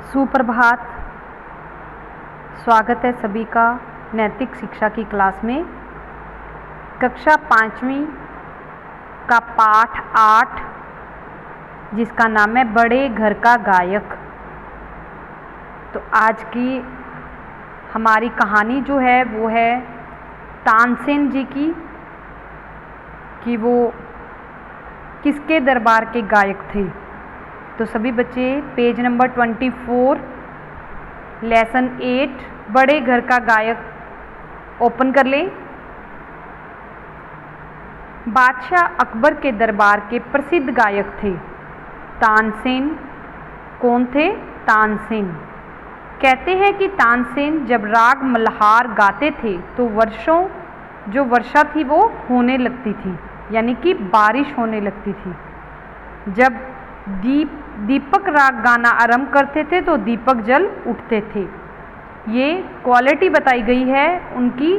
सुप्रभात। स्वागत है सभी का नैतिक शिक्षा की क्लास में। कक्षा 5वीं का पाठ 8 जिसका नाम है बड़े घर का गायक। तो आज की हमारी कहानी जो है वो है तानसेन जी की, कि वो किसके दरबार के गायक थे। तो सभी बच्चे पेज नंबर 24 लेसन 8 बड़े घर का गायक ओपन कर लें। बादशाह अकबर के दरबार के प्रसिद्ध गायक थे तानसेन। कौन थे? तानसेन। कहते हैं कि तानसेन जब राग मल्हार गाते थे तो वर्षों जो वर्षा थी वो होने लगती थी, यानी कि बारिश होने लगती थी। जब दीपक राग गाना आरंभ करते थे तो दीपक जल उठते थे। ये क्वालिटी बताई गई है उनकी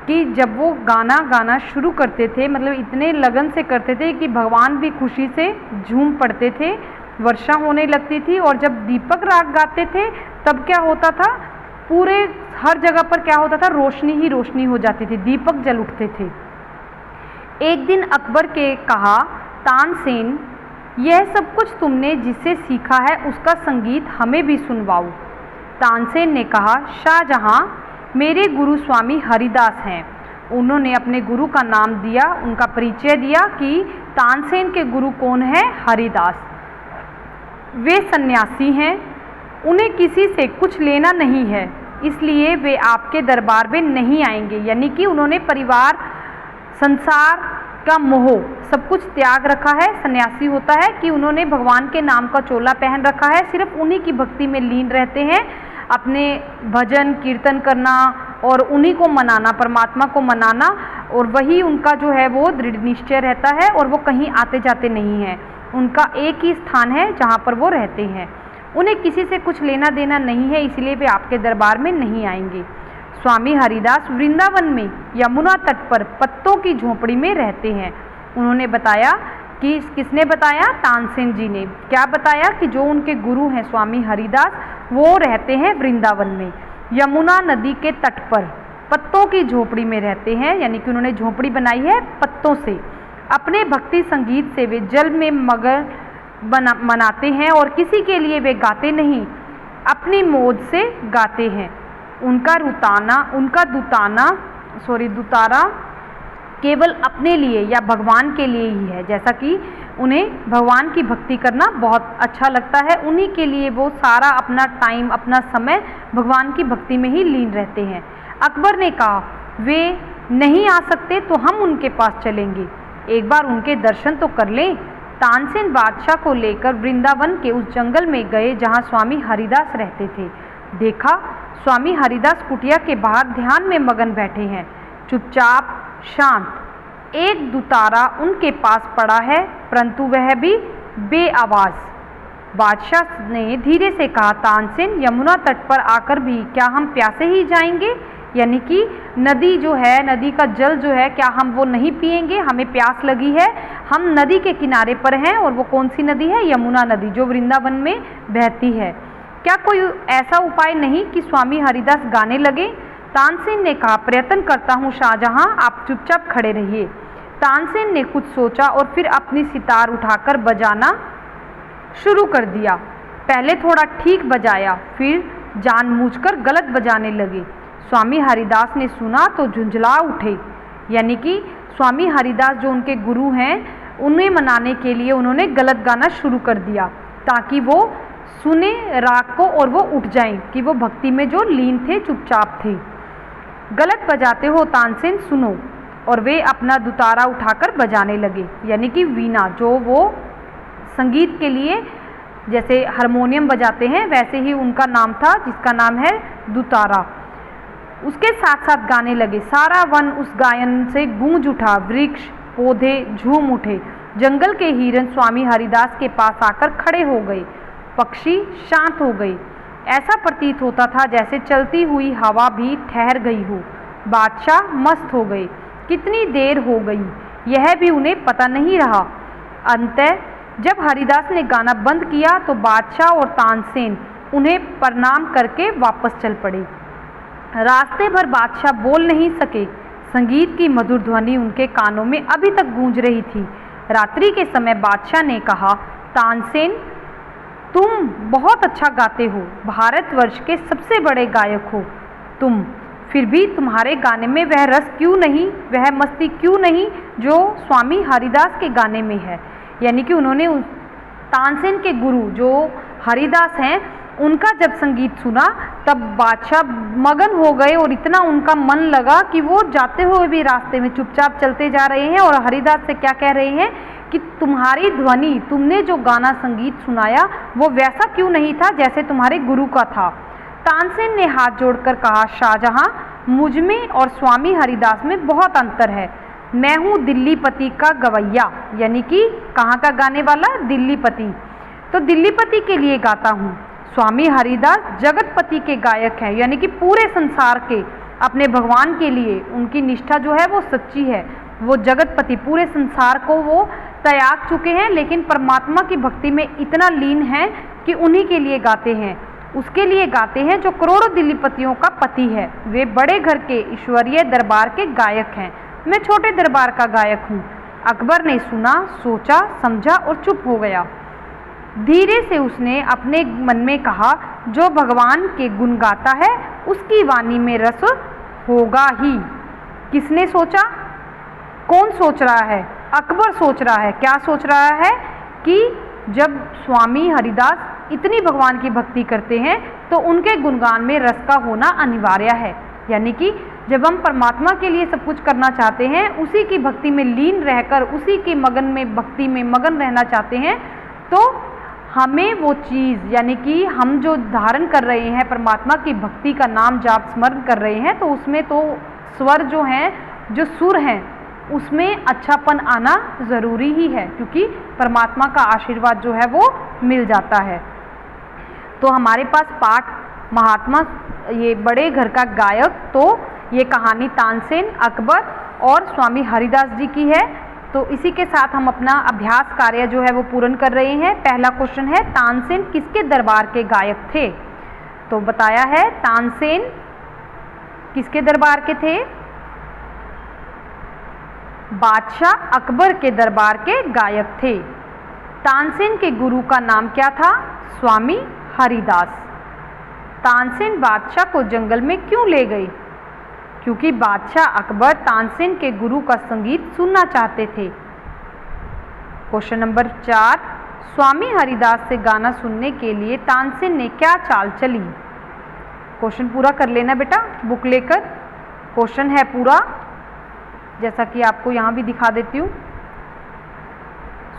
कि जब वो गाना शुरू करते थे, मतलब इतने लगन से करते थे कि भगवान भी खुशी से झूम पड़ते थे, वर्षा होने लगती थी। और जब दीपक राग गाते थे तब क्या होता था, पूरे हर जगह पर क्या होता था, रोशनी ही रोशनी हो जाती थी, दीपक जल उठते थे। एक दिन अकबर के कहा, तानसेन यह सब कुछ तुमने जिससे सीखा है उसका संगीत हमें भी सुनवाओ। तानसेन ने कहा, शाहजहां मेरे गुरु स्वामी हरिदास हैं। उन्होंने अपने गुरु का नाम दिया, उनका परिचय दिया कि तानसेन के गुरु कौन है? हरिदास। वे सन्यासी हैं, उन्हें किसी से कुछ लेना नहीं है, इसलिए वे आपके दरबार में नहीं आएंगे। यानी कि उन्होंने परिवार, संसार का मोह सब कुछ त्याग रखा है। सन्यासी होता है कि उन्होंने भगवान के नाम का चोला पहन रखा है, सिर्फ उन्हीं की भक्ति में लीन रहते हैं, अपने भजन कीर्तन करना और उन्हीं को मनाना, परमात्मा को मनाना, और वही उनका जो है वो दृढ़ निश्चय रहता है और वो कहीं आते जाते नहीं हैं। उनका एक ही स्थान है जहाँ पर वो रहते हैं। उन्हें किसी से कुछ लेना देना नहीं है, इसलिए वे आपके दरबार में नहीं आएंगे। स्वामी हरिदास वृंदावन में यमुना तट पर पत्तों की झोपड़ी में रहते हैं। उन्होंने बताया कि किसने बताया? तानसेन जी ने। क्या बताया? कि जो उनके गुरु हैं स्वामी हरिदास, वो रहते हैं वृंदावन में यमुना नदी के तट पर पत्तों की झोपड़ी में रहते हैं, यानी कि उन्होंने झोपड़ी बनाई है पत्तों से। अपने भक्ति संगीत से वे जल में मगन मनाते हैं और किसी के लिए वे गाते नहीं, अपनी मौज से गाते हैं। उनका दुतारा केवल अपने लिए या भगवान के लिए ही है, जैसा कि उन्हें भगवान की भक्ति करना बहुत अच्छा लगता है, उन्हीं के लिए वो सारा अपना टाइम, अपना समय भगवान की भक्ति में ही लीन रहते हैं। अकबर ने कहा, वे नहीं आ सकते तो हम उनके पास चलेंगे, एक बार उनके दर्शन तो कर लें। तानसेन बादशाह को लेकर वृंदावन के उस जंगल में गए जहाँ स्वामी हरिदास रहते थे। देखा, स्वामी हरिदास कुटिया के बाहर ध्यान में मगन बैठे हैं, चुपचाप शांत। एक दुतारा उनके पास पड़ा है, परंतु वह भी बेआवाज। बादशाह ने धीरे से कहा, तानसेन यमुना तट पर आकर भी क्या हम प्यासे ही जाएंगे? यानी कि नदी जो है, नदी का जल जो है, क्या हम वो नहीं पिएंगे? हमें प्यास लगी है, हम नदी के किनारे पर हैं, और वो कौन सी नदी है? यमुना नदी, जो वृंदावन में बहती है। क्या कोई ऐसा उपाय नहीं कि स्वामी हरिदास गाने लगे? तानसेन ने कहा, प्रयत्न करता हूँ शाहजहां, आप चुपचाप खड़े रहिए। तानसेन ने कुछ सोचा और फिर अपनी सितार उठाकर बजाना शुरू कर दिया। पहले थोड़ा ठीक बजाया, फिर जानबूझकर गलत बजाने लगे। स्वामी हरिदास ने सुना तो झुंझला उठे। यानी कि स्वामी हरिदास जो उनके गुरु हैं, उन्हें मनाने के लिए उन्होंने गलत गाना शुरू कर दिया, ताकि वो सुने राग को और वो उठ जाएं, कि वो भक्ति में जो लीन थे, चुपचाप थे। गलत बजाते हो तानसेन, सुनो। और वे अपना दुतारा उठाकर बजाने लगे, यानी कि वीणा, जो वो संगीत के लिए जैसे हारमोनियम बजाते हैं, वैसे ही उनका नाम था, जिसका नाम है दुतारा। उसके साथ साथ गाने लगे। सारा वन उस गायन से गूंज उठा, वृक्ष पौधे झूम उठे। जंगल के हिरन स्वामी हरिदास के पास आकर खड़े हो गए, पक्षी शांत हो गए। ऐसा प्रतीत होता था जैसे चलती हुई हवा भी ठहर गई हो। बादशाह मस्त हो गए। कितनी देर हो गई यह भी उन्हें पता नहीं रहा। अंततः जब हरिदास ने गाना बंद किया तो बादशाह और तानसेन उन्हें प्रणाम करके वापस चल पड़े। रास्ते भर बादशाह बोल नहीं सके। संगीत की मधुर ध्वनि उनके कानों में अभी तक गूंज रही थी। रात्रि के समय बादशाह ने कहा, तानसेन, तुम बहुत अच्छा गाते हो, भारतवर्ष के सबसे बड़े गायक हो तुम, फिर भी तुम्हारे गाने में वह रस क्यों नहीं, वह मस्ती क्यों नहीं जो स्वामी हरिदास के गाने में है। यानी कि उन्होंने तानसेन के गुरु जो हरिदास हैं उनका जब संगीत सुना तब बादशाह मगन हो गए और इतना उनका मन लगा कि वो जाते हुए भी रास्ते में चुपचाप चलते जा रहे हैं और हरिदास से क्या कह रहे हैं कि तुम्हारी ध्वनि, तुमने जो गाना संगीत सुनाया वो वैसा क्यों नहीं था जैसे तुम्हारे गुरु का था। तानसेन ने हाथ जोड़कर कहा, शाहजहां, मुझ में और स्वामी हरिदास में बहुत अंतर है। मैं हूँ दिल्लीपति का गवैया, यानी कि कहाँ का गाने वाला, दिल्लीपति, तो दिल्लीपति के लिए गाता हूँ। स्वामी हरिदास जगतपति के गायक हैं, यानी कि पूरे संसार के अपने भगवान के लिए उनकी निष्ठा जो है वो सच्ची है। वो जगतपति पूरे संसार को वो त्याग चुके हैं, लेकिन परमात्मा की भक्ति में इतना लीन है कि उन्हीं के लिए गाते हैं, उसके लिए गाते हैं जो करोड़ों दिल्लीपतियों का पति है। वे बड़े घर के ईश्वरीय दरबार के गायक हैं, मैं छोटे दरबार का गायक हूँ। अकबर ने सुना, सोचा, समझा और चुप हो गया। धीरे से उसने अपने मन में कहा, जो भगवान के गुण गाता है उसकी वाणी में रस होगा ही। किसने सोचा? कौन सोच रहा है? अकबर सोच रहा है। क्या सोच रहा है? कि जब स्वामी हरिदास इतनी भगवान की भक्ति करते हैं तो उनके गुणगान में रस का होना अनिवार्य है। यानी कि जब हम परमात्मा के लिए सब कुछ करना चाहते हैं, उसी की भक्ति में लीन रहकर उसी के मगन में भक्ति में मगन रहना चाहते हैं, तो हमें वो चीज़, यानी कि हम जो धारण कर रहे हैं परमात्मा की भक्ति का नाम जाप स्मरण कर रहे हैं, तो उसमें तो स्वर जो हैं, जो सुर हैं, उसमें अच्छापन आना ज़रूरी ही है, क्योंकि परमात्मा का आशीर्वाद जो है वो मिल जाता है। तो हमारे पास पाठ महात्मा, ये बड़े घर का गायक, तो ये कहानी तानसेन, अकबर और स्वामी हरिदास जी की है। तो इसी के साथ हम अपना अभ्यास कार्य जो है वो पूर्ण कर रहे हैं। पहला क्वेश्चन है, तानसेन किसके दरबार के गायक थे? तो बताया है तानसेन किसके दरबार के थे? बादशाह अकबर के दरबार के गायक थे। तानसेन के गुरु का नाम क्या था? स्वामी हरिदास। तानसेन बादशाह को जंगल में क्यों ले गए? क्योंकि बादशाह अकबर तानसेन के गुरु का संगीत सुनना चाहते थे। क्वेश्चन नंबर 4, स्वामी हरिदास से गाना सुनने के लिए तानसेन ने क्या चाल चली? क्वेश्चन पूरा कर लेना बेटा बुक लेकर। क्वेश्चन है पूरा, जैसा कि आपको यहाँ भी दिखा देती हूँ।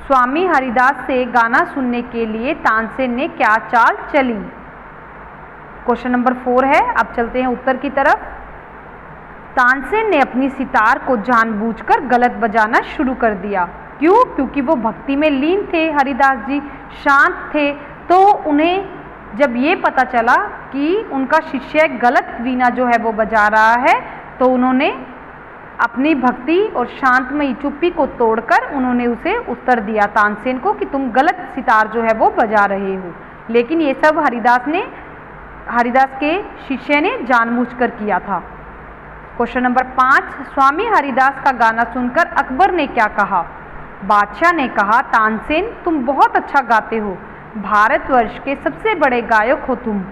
स्वामी हरिदास से गाना सुनने के लिए तानसेन ने क्या चाल चली? क्वेश्चन नंबर 4 है। अब चलते हैं उत्तर की तरफ। तानसेन ने अपनी सितार को जानबूझकर गलत बजाना शुरू कर दिया। क्यों? क्योंकि वो भक्ति में लीन थे, हरिदास जी शांत थे। तो उन्हें जब ये पता चला कि उनका शिष्य गलत वीणा जो है वो बजा रहा है, तो उन्होंने अपनी भक्ति और शांतमयी चुप्पी को तोड़कर उन्होंने उसे उत्तर दिया तानसेन को कि तुम गलत सितार जो है वो बजा रहे हो। लेकिन ये सब हरिदास के शिष्य ने जानबूझकर किया था। क्वेश्चन नंबर 5, स्वामी हरिदास का गाना सुनकर अकबर ने क्या कहा? बादशाह ने कहा, तानसेन तुम बहुत अच्छा गाते हो, भारतवर्ष के सबसे बड़े गायक हो तुम,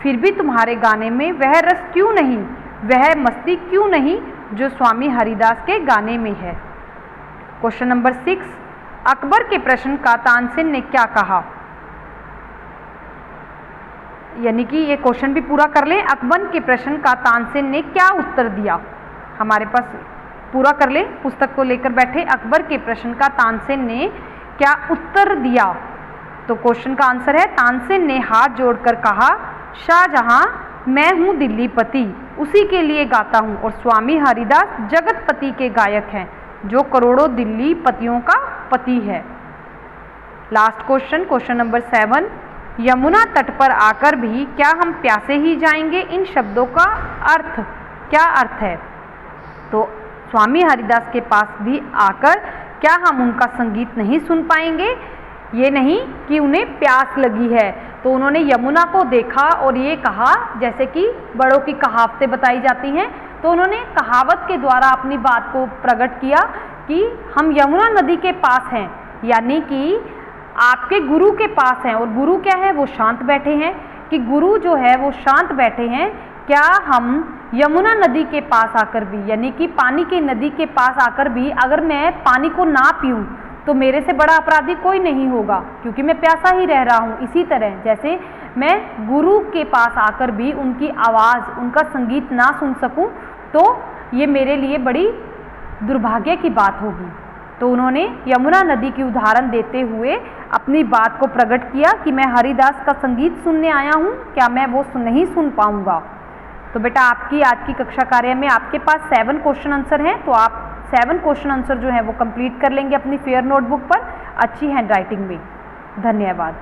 फिर भी तुम्हारे गाने में वह रस क्यों नहीं, वह मस्ती क्यों नहीं जो स्वामी हरिदास के गाने में है। क्वेश्चन नंबर 6, अकबर के प्रश्न का तानसेन ने क्या कहा? यानी कि ये क्वेश्चन भी पूरा कर लें। अकबर के प्रश्न का तानसेन ने क्या उत्तर दिया? हमारे पास पूरा कर लें, पुस्तक को लेकर बैठे। अकबर के प्रश्न का तानसेन ने क्या उत्तर दिया? तो क्वेश्चन का आंसर है, तानसेन ने हाथ जोड़कर कहा, शाहजहां मैं हूँ दिल्लीपति, उसी के लिए गाता हूँ, और स्वामी हरिदास जगतपति के गायक हैं जो करोड़ों दिल्ली पतियों का पति है। Last question, question number 7, Yamuna तट पर आकर भी क्या हम प्यासे ही जाएंगे? इन शब्दों का अर्थ क्या अर्थ है? तो स्वामी हरिदास के पास भी आकर क्या हम उनका संगीत नहीं सुन पाएंगे? ये नहीं कि उन्हें प्यास लगी है। तो उन्होंने यमुना को देखा और ये कहा, जैसे कि बड़ों की कहावतें बताई जाती हैं, तो उन्होंने कहावत के द्वारा अपनी बात को प्रकट किया कि हम यमुना नदी के पास हैं, यानी कि आपके गुरु के पास हैं। और गुरु क्या है? वो शांत बैठे हैं, कि गुरु जो है वो शांत बैठे हैं। क्या हम यमुना नदी के पास आकर भी, यानी कि पानी की नदी के पास आकर भी अगर मैं पानी को ना पीऊँ तो मेरे से बड़ा अपराधी कोई नहीं होगा, क्योंकि मैं प्यासा ही रह रहा हूँ। इसी तरह जैसे मैं गुरु के पास आकर भी उनकी आवाज़, उनका संगीत ना सुन सकूँ तो ये मेरे लिए बड़ी दुर्भाग्य की बात होगी। तो उन्होंने यमुना नदी की उदाहरण देते हुए अपनी बात को प्रकट किया कि मैं हरिदास का संगीत सुनने आया हूँ, क्या मैं वो नहीं सुन पाऊँगा। तो बेटा आपकी आज की कक्षा कार्य में आपके पास 7 क्वेश्चन आंसर हैं, तो आप 7 क्वेश्चन आंसर जो है वो कंप्लीट कर लेंगे अपनी फेयर नोटबुक पर अच्छी हैंडराइटिंग में। धन्यवाद।